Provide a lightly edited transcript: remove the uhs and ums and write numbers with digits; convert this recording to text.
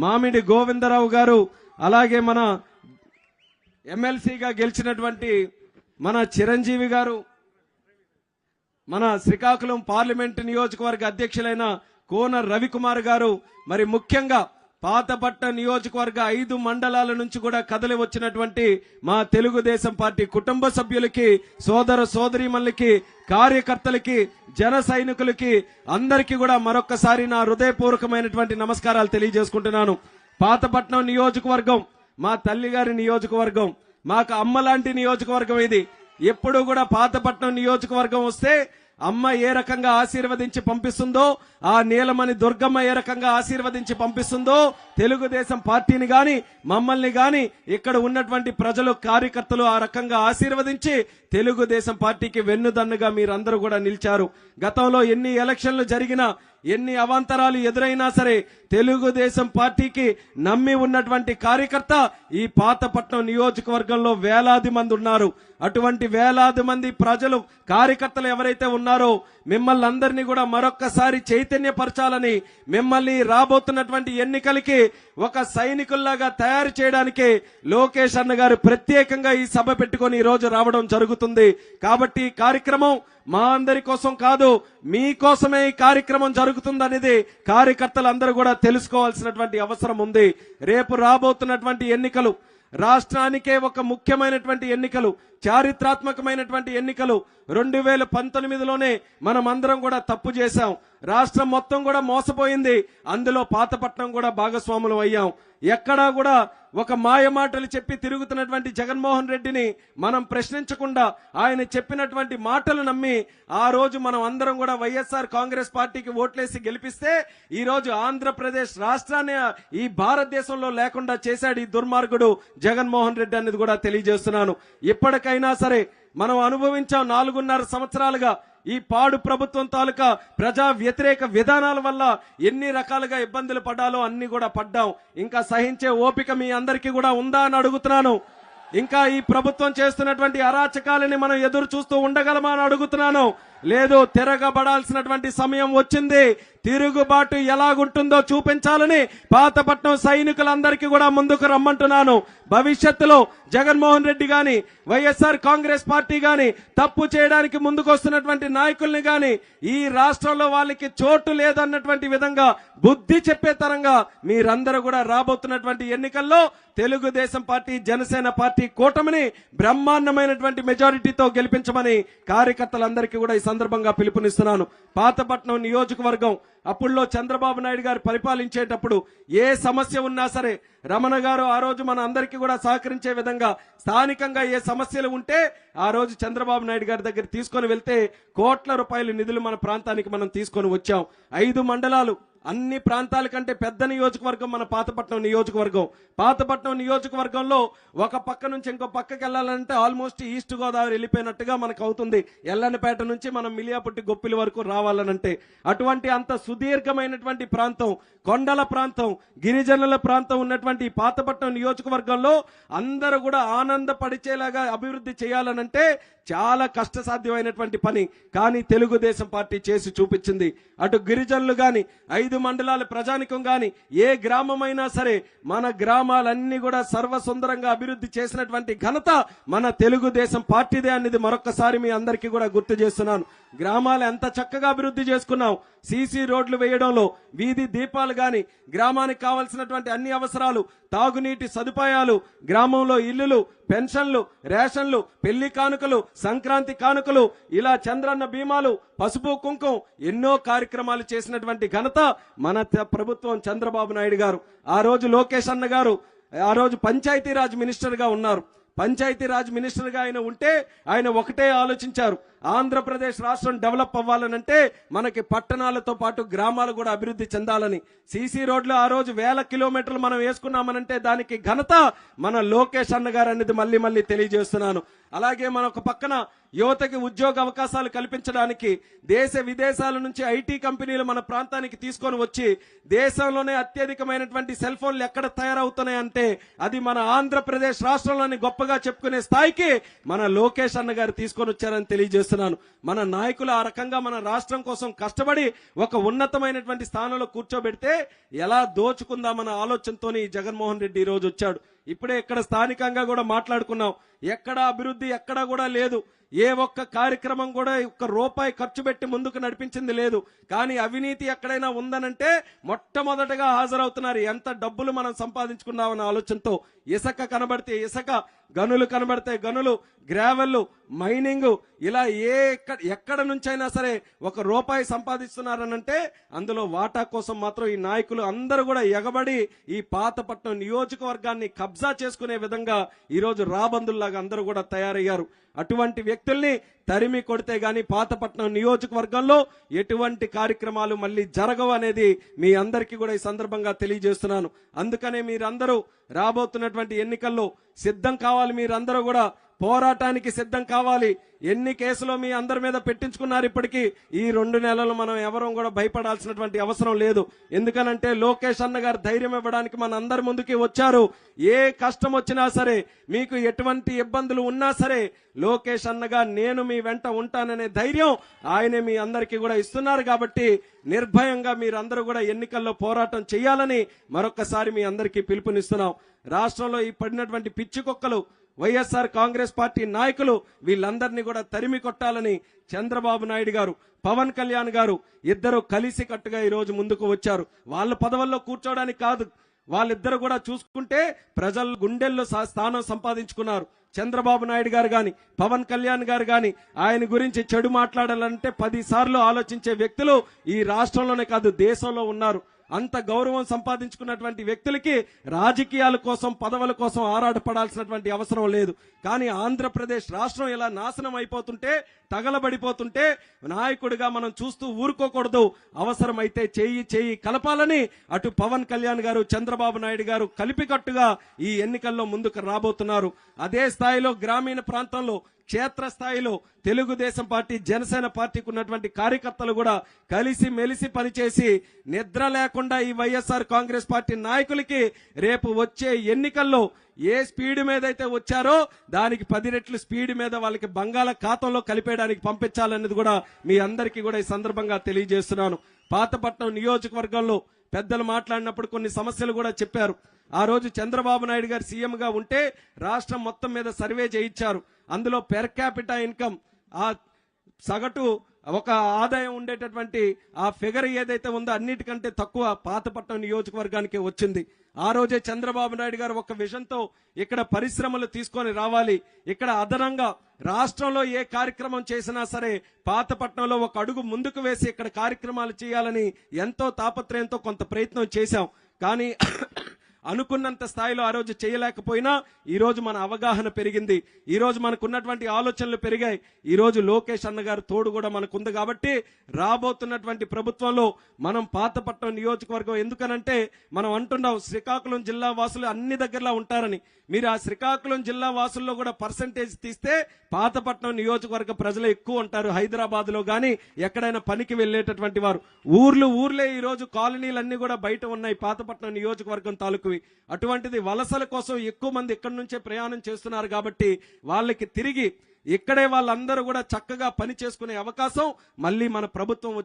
మామిడి గోవిందరావు గారు, అలాగే మన ఎమ్మెల్సీగా గెలిచినటువంటి మన చిరంజీవి గారు, మన శ్రీకాకుళం పార్లమెంటు నియోజకవర్గ అధ్యక్షులైన కోన రవికుమార్ గారు, మరి ముఖ్యంగా పాతపట్నం నియోజకవర్గ 5 మండలాల నుంచి కూడా కదలి వచ్చినటువంటి మా తెలుగుదేశం పార్టీ కుటుంబ సభ్యులకి, సోదర సోదరీమణులకి, కార్యకర్తలకి, జన సైనికులకి అందరికీ కూడా మరొక్కసారి నా హృదయపూర్వకమైనటువంటి నమస్కారాలు తెలియజేసుకుంటున్నాను. పాతపట్నం నియోజకవర్గం మా తల్లిగారి నియోజకవర్గం, మాకు అమ్మ లాంటి నియోజకవర్గం ఇది. ఎప్పుడు కూడా పాతపట్నం నియోజకవర్గం వస్తే అమ్మ ఏ రకంగా ఆశీర్వదించి పంపిస్తుందో, ఆ నీలమణి దుర్గమ్మ ఏ రకంగా ఆశీర్వదించి పంపిస్తుందో, తెలుగుదేశం పార్టీని గాని మమ్మల్ని గాని ఇక్కడ ఉన్నటువంటి ప్రజలు, కార్యకర్తలు ఆ రకంగా ఆశీర్వదించి తెలుగుదేశం పార్టీకి వెన్నుదన్నుగా మీరందరూ కూడా నిలిచారు. గతంలో ఎన్ని ఎలక్షన్లు జరిగినా, ఎన్ని అవాంతరాలు ఎదురైనా సరే తెలుగుదేశం పార్టీకి నమ్మి ఉన్నటువంటి కార్యకర్త ఈ పాతపట్నం నియోజకవర్గంలో వేలాది మంది ఉన్నారు. అటువంటి వేలాది మంది ప్రజలు, కార్యకర్తలు ఎవరైతే ఉన్నారో మిమ్మల్ని అందరినీ కూడా మరొక్కసారి చైతన్యపరచాలని, మిమ్మల్ని రాబోతున్నటువంటి ఎన్నికలకి ఒక సైనికుల్లాగా తయారు చేయడానికి లోకేష్ అన్న గారు ప్రత్యేకంగా ఈ సభ పెట్టుకొని ఈ రోజు రావడం జరుగుతుంది. కాబట్టి ఈ కార్యక్రమం మా అందరి కోసం కాదు, మీకోసమే ఈ కార్యక్రమం జరుగుతుందనేది కార్యకర్తలందరూ కూడా తెలుసుకోవాల్సినటువంటి అవసరం ఉంది. రేపు రాబోతున్నటువంటి ఎన్నికలు రాష్ట్రానికే ఒక ముఖ్యమైనటువంటి ఎన్నికలు, చారిత్రాత్మకమైనటువంటి ఎన్నికలు. 2019లోనే మనం అందరం కూడా తప్పు చేశాం. రాష్ట్రం మొత్తం కూడా మోసపోయింది. అందులో పాతపట్నం కూడా భాగస్వాములం అయ్యాం. ఎక్కడా కూడా ఒక మాయ మాటలు చెప్పి తిరుగుతున్నటువంటి జగన్మోహన్ రెడ్డిని మనం ప్రశ్నించకుండా ఆయన చెప్పినటువంటి మాటలు నమ్మి ఆ రోజు మనం అందరం కూడా వైఎస్ఆర్ కాంగ్రెస్ పార్టీకి ఓట్లేసి గెలిపిస్తే ఈ రోజు ఆంధ్రప్రదేశ్ రాష్ట్రాన్ని ఈ భారతదేశంలో లేకుండా చేశాడు ఈ దుర్మార్గుడు జగన్మోహన్ రెడ్డి అనేది కూడా తెలియజేస్తున్నాను. ఇప్పటికైనా సరే మనం అనుభవించాం 4.5 సంవత్సరాలుగా ఈ పాడు ప్రభుత్వం తాలూకా ప్రజా వ్యతిరేక విధానాల వల్ల ఎన్ని రకాలుగా ఇబ్బందులు పడ్డాలో అన్ని కూడా పడ్డాం. ఇంకా సహించే ఓపిక మీ అందరికీ కూడా ఉందా అని అడుగుతున్నాను. ఇంకా ఈ ప్రభుత్వం చేస్తున్నటువంటి అరాచకాలని మనం ఎదురు చూస్తూ ఉండగలమా అని అడుగుతున్నాను. లేదు, తిరగబడాల్సినటువంటి సమయం వచ్చింది. తిరుగుబాటు ఎలాగుంటుందో చూపించాలని పాతపట్నం సైనికులందరికీ కూడా ముందుకు రమ్మంటున్నాను. భవిష్యత్తులో జగన్మోహన్ రెడ్డి గాని, వైఎస్ఆర్ కాంగ్రెస్ పార్టీ గాని తప్పు చేయడానికి ముందుకు వస్తున్నటువంటి నాయకుల్ని గాని ఈ రాష్ట్రంలో వాళ్ళకి చోటు లేదన్నటువంటి విధంగా బుద్ధి చెప్పే తరంగా మీరందరూ కూడా రాబోతున్నటువంటి ఎన్నికల్లో తెలుగుదేశం పార్టీ, జనసేన పార్టీ కూటమిని బ్రహ్మాండమైనటువంటి మెజారిటీతో గెలిపించమని కార్యకర్తలందరికీ కూడా ఈ సందర్భంగా పిలుపునిస్తున్నాను. పాతపట్నం నియోజకవర్గం అప్పుడులో చంద్రబాబు నాయుడు గారు పరిపాలించేటప్పుడు ఏ సమస్య ఉన్నా సరే రమణ గారు ఆ రోజు మన అందరికీ కూడా సహకరించే విధంగా స్థానికంగా ఏ సమస్యలు ఉంటే ఆ రోజు చంద్రబాబు నాయుడు గారి దగ్గర తీసుకొని వెళ్తే కోట్ల రూపాయల నిధులు మన ప్రాంతానికి మనం తీసుకొని వచ్చాం. 5 మండలాలు, అన్ని ప్రాంతాల కంటే పెద్ద నియోజకవర్గం మన పాతపట్నం నియోజకవర్గం. పాతపట్నం నియోజకవర్గంలో ఒక పక్క నుంచి ఇంకో పక్కకి వెళ్ళాలంటే ఆల్మోస్ట్ ఈస్ట్ గోదావరి వెళ్ళిపోయినట్టుగా మనకు అవుతుంది. ఎల్లన్నపేట నుంచి మనం మిలియాపుట్టి గొప్పిలి వరకు రావాలనంటే అటువంటి అంత సుదీర్ఘమైనటువంటి ప్రాంతం, కొండల ప్రాంతం, గిరిజనుల ప్రాంతం ఉన్నటువంటి పాతపట్నం నియోజకవర్గంలో అందరూ కూడా ఆనందపడిచేలాగా అభివృద్ధి చేయాలనంటే చాలా కష్టసాధ్యమైనటువంటి పని. కానీ తెలుగుదేశం పార్టీ చేసి చూపించింది. అటు గిరిజనులు గాని, 5 మండలాల ప్రజానికం గాని, ఏ గ్రామమైనా సరే మన గ్రామాలన్నీ కూడా సర్వసుందరంగా అభివృద్ధి చేసినటువంటి ఘనత మన తెలుగుదేశం పార్టీదే అనేది మరొకసారి మీ అందరికీ కూడా గుర్తు చేస్తున్నాను. గ్రామాలు ఎంత చక్కగా అభివృద్ధి చేసుకున్నాం. సీసీ రోడ్లు వేయడంలో, వీధి దీపాలు గాని, గ్రామానికి కావాల్సినటువంటి అన్ని అవసరాలు, తాగునీటి సదుపాయాలు, గ్రామంలో ఇల్లులు, పెన్షన్లు, రేషన్లు, పెళ్లి కానుకలు, సంక్రాంతి కానుకలు, ఇలా చంద్రన్న బీమాలు, పసుపు కుంకుమ ఎన్నో కార్యక్రమాలు చేసినటువంటి ఘనత మన ప్రభుత్వం చంద్రబాబు నాయుడు గారు. ఆ రోజు లోకేష్ అన్న గారు ఆ రోజు పంచాయతీరాజ్ మినిస్టర్ గా ఉన్నారు. పంచాయతీరాజ్ మినిస్టర్ గా ఆయన ఉంటే ఆయన ఒకటే ఆలోచించారు, ఆంధ్రప్రదేశ్ రాష్ట్రం డెవలప్ అవ్వాలనంటే మనకి పట్టణాలతో పాటు గ్రామాలు కూడా అభివృద్ధి చెందాలని. సీసీ రోడ్లు ఆ రోజు 1000 కిలోమీటర్లు మనం వేసుకున్నామనంటే దానికి ఘనత మన లోకేష్ అన్న గారు అనేది మళ్ళీ తెలియజేస్తున్నాను. అలాగే మన ఒక పక్కన యువతకి ఉద్యోగ అవకాశాలు కల్పించడానికి దేశ విదేశాల నుంచి ఐటీ కంపెనీలు మన ప్రాంతానికి తీసుకొని వచ్చి దేశంలోనే అత్యధికమైనటువంటి సెల్ ఫోన్లు ఎక్కడ తయారవుతున్నాయంటే అది మన ఆంధ్రప్రదేశ్ రాష్ట్రంలోని గొప్పగా చెప్పుకునే స్థాయికి మన లోకేష్ అన్న గారు తీసుకొని వచ్చారని తెలియజేస్తున్నారు. తెలియజేస్తున్నాను. మన నాయకులు ఆ రకంగా మన రాష్ట్రం కోసం కష్టపడి ఒక ఉన్నతమైనటువంటి స్థానంలో కూర్చోబెడితే ఎలా దోచుకుందామన్న ఆలోచనతో జగన్మోహన్ రెడ్డి ఈ రోజు వచ్చాడు. ఇప్పుడే ఇక్కడ స్థానికంగా కూడా మాట్లాడుకున్నాం. ఎక్కడ అభివృద్ధి ఎక్కడా కూడా లేదు. ఏ ఒక్క కార్యక్రమం కూడా ఒక్క రూపాయి ఖర్చు పెట్టి ముందుకు నడిపించింది లేదు. కానీ అవినీతి ఎక్కడైనా ఉందనంటే మొట్టమొదటగా హాజరవుతున్నారు. ఎంత డబ్బులు మనం సంపాదించుకున్నామన్న ఆలోచనతో ఇసుక కనబడితే ఇసుక, గనులు కనబడితే గనులు, గ్రావెల్, మైనింగ్, ఇలా ఎక్కడ నుంచైనా సరే ఒక రూపాయి సంపాదిస్తున్నారనంటే అందులో వాటా కోసం మాత్రం ఈ నాయకులు అందరూ కూడా ఎగబడి ఈ పాతపట్నం నియోజకవర్గాన్ని కబ్జా చేసుకునే విధంగా ఈరోజు రాబందుల్లాగా అందరూ కూడా తయారయ్యారు. అటువంటి వ్యక్తుల్ని తరిమి కొడితే గాని పాతపట్నం నియోజకవర్గంలో ఎటువంటి కార్యక్రమాలు మళ్ళీ జరగవు అనేది మీ అందరికీ కూడా ఈ సందర్భంగా తెలియజేస్తున్నాను. అందుకనే మీరందరూ రాబోతున్నటువంటి ఎన్నికల్లో సిద్ధం కావాలి. మీరందరూ కూడా పోరాటానికి సిద్ధం కావాలి. ఎన్ని కేసులు మీ అందరి మీద పెట్టించుకున్నారు ఇప్పటికీ. ఈ 2 నెలలు మనం ఎవరం కూడా భయపడాల్సినటువంటి అవసరం లేదు. ఎందుకనంటే లోకేష్ అన్న గారు ధైర్యం ఇవ్వడానికి మన అందరి ముందుకి వచ్చారు. ఏ కష్టం వచ్చినా సరే, మీకు ఎటువంటి ఇబ్బందులు ఉన్నా సరే, లోకేష్ అన్నగా నేను మీ వెంట ఉంటాననే ధైర్యం ఆయనే మీ అందరికీ కూడా ఇస్తున్నారు. కాబట్టి నిర్భయంగా మీరందరూ కూడా ఎన్నికల్లో పోరాటం చేయాలని మరొకసారి మీ అందరికీ పిలుపునిస్తున్నాం. రాష్ట్రంలో ఈ పడినటువంటి పిచ్చి కుక్కలు వైఎస్ఆర్ కాంగ్రెస్ పార్టీ నాయకులు వీళ్ళందరినీ కూడా తరిమి కొట్టాలని చంద్రబాబు నాయుడు గారు, పవన్ కళ్యాణ్ గారు ఇద్దరు కలిసి కట్టుగా ఈ రోజు ముందుకు వచ్చారు. వాళ్ళ పదవుల్లో కూర్చోవడానికి కాదు, వాళ్ళిద్దరు కూడా చూసుకుంటే ప్రజల గుండెల్లో స్థానం సంపాదించుకున్నారు. చంద్రబాబు నాయుడు గారు గాని, పవన్ కళ్యాణ్ గారు గాని ఆయన గురించి చెడు మాట్లాడాలంటే 10 సార్లు ఆలోచించే వ్యక్తులు ఈ రాష్ట్రంలోనే కాదు దేశంలో ఉన్నారు. అంత గౌరవం సంపాదించుకున్నటువంటి వ్యక్తులకి రాజకీయాల కోసం, పదవుల కోసం ఆరాటపడాల్సినటువంటి అవసరం లేదు. కానీ ఆంధ్రప్రదేశ్ రాష్ట్రం ఇలా నాశనం అయిపోతుంటే, తగలబడిపోతుంటే నాయకుడిగా మనం చూస్తూ ఊరుకోకూడదు. అవసరమైతే చేయి కలపాలని అటు పవన్ కళ్యాణ్ గారు, చంద్రబాబు నాయుడు గారు కలిపికట్టుగా ఈ ఎన్నికల్లో ముందుకు రాబోతున్నారు. అదే స్థాయిలో గ్రామీణ ప్రాంతంలో, క్షేత్రస్థాయిలో తెలుగుదేశం పార్టీ, జనసేన పార్టీకి ఉన్నటువంటి కార్యకర్తలు కూడా కలిసి మెలిసి పనిచేసి నిద్ర లేకుండా ఈ వైఎస్ఆర్ కాంగ్రెస్ పార్టీ నాయకులకి రేపు వచ్చే ఎన్నికల్లో ఏ స్పీడ్ మీద అయితే వచ్చారో దానికి 10 రెట్లు స్పీడ్ మీద వాళ్ళకి బంగాళాఖాతంలో కలిపేయడానికి పంపించాలనేది కూడా మీ అందరికీ కూడా ఈ సందర్భంగా తెలియజేస్తున్నాను. పాతపట్నం నియోజకవర్గంలో పెద్దలు మాట్లాడినప్పుడు కొన్ని సమస్యలు కూడా చెప్పారు. ఆ రోజు చంద్రబాబు నాయుడు గారు సీఎంగా ఉంటే రాష్ట్రం మొత్తం మీద సర్వే చేయించారు. అందులో పెర్ క్యాపిటా ఇన్కమ్, ఆ సగటు ఒక ఆదాయం ఉండేటటువంటి ఆ ఫిగర్ ఏదైతే ఉందో అన్నిటికంటే తక్కువ పాతపట్నం నియోజకవర్గానికి వచ్చింది. ఆ రోజే చంద్రబాబు నాయుడు గారు ఒక విజన్తో ఇక్కడ పరిశ్రమలు తీసుకొని రావాలి, ఇక్కడ అదనంగా రాష్ట్రంలో ఏ కార్యక్రమం చేసినా సరే పాతపట్నంలో ఒక అడుగు ముందుకు వేసి ఇక్కడ కార్యక్రమాలు చేయాలని ఎంతో తాపత్రయంతో కొంత ప్రయత్నం చేశాం. కానీ అనుకున్నంత స్థాయిలో ఆ రోజు చేయలేకపోయినా ఈ రోజు మన అవగాహన పెరిగింది. ఈ రోజు మనకున్నటువంటి ఆలోచనలు పెరిగాయి. ఈ రోజు లోకేష్ అన్న గారు తోడు కూడా మనకుంది. కాబట్టి రాబోతున్నటువంటి ప్రభుత్వంలో మనం పాతపట్నం నియోజకవర్గం, ఎందుకనంటే మనం అంటున్నాం శ్రీకాకుళం జిల్లా వాసులు అన్ని దగ్గరలా ఉంటారని. మీరు ఆ శ్రీకాకుళం జిల్లా వాసుల్లో కూడా పర్సంటేజ్ తీస్తే పాతపట్నం నియోజకవర్గ ప్రజలు ఎక్కువ ఉంటారు. హైదరాబాద్ లో గానీ ఎక్కడైనా పనికి వెళ్లేటటువంటి వారు ఊర్లే ఈ రోజు కాలనీలన్నీ కూడా బయట ఉన్నాయి పాతపట్నం నియోజకవర్గం తాలూకువి. అటువంటిది వలసల కోసం ఎక్కువ మంది ఇక్కడి నుంచే ప్రయాణం చేస్తున్నారు. కాబట్టి వాళ్ళకి తిరిగి ఇక్కడే వాళ్ళందరూ కూడా చక్కగా పని చేసుకునే అవకాశం మళ్ళీ మన ప్రభుత్వం వచ్చి